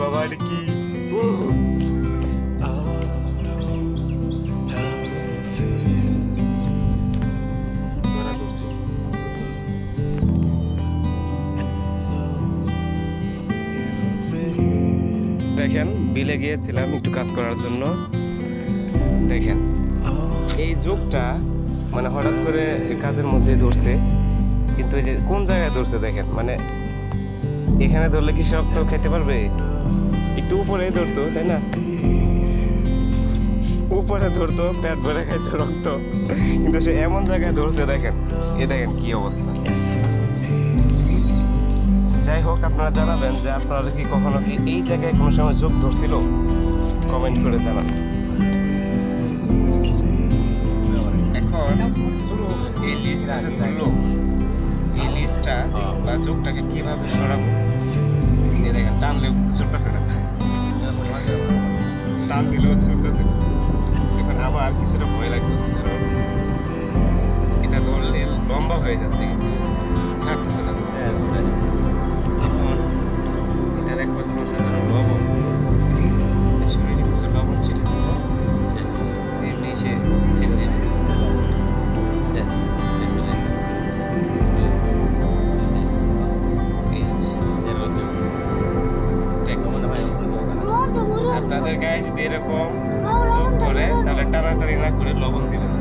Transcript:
বাবা এটা কি ধরা ধরছি। দেখেন বিলে গিয়েছিলাম একটু কাজ করার জন্য। দেখেন এই যোগটা মানে হঠাৎ করে কাজের মধ্যে ধরছে, কিন্তু এই যে কোন জায়গায় ধরছে দেখেন, মানে এখানে ধরলে কি সে রক্ত খেতে পারবে? একটু উপরে ধরতো, তাই না? উপরে ধরতো পেট ভরে খাইতো রক্ত, কিন্তু সে এমন জায়গায় ধরছে দেখেন, এ দেখেন কি অবস্থা। যাই হোক, আপনারা জানাবেন যে আপনারা কি কখনো কি এই জায়গায় কোনো সময় যোগ ধরছিল, কমেন্ট করে জানাবেন। এখন এই লিস্টটা যে ধরলো, এই লিস্টটা বা যোগটাকে কিভাবে সরাবো, এই দেখেন টানলেও ছুটতেছে না, টান দিলেও ছুটতেছে না। এখন আমার কিছুটা ভয় লাগতেছে, কারণ এটা ধরলে লম্বা হয়ে যাচ্ছে কিন্তু ছাড়তেছে না। এখন এটার একমাত্র সাধারণ লবণ, শরীরে কিছু লবণ ছিল, এমনি সে ছেড়ে দেবে। আপনাদের গায়ে যদি এরকম চোখ ধরে তাহলে টানাটানি না করে লবণ দিবেন।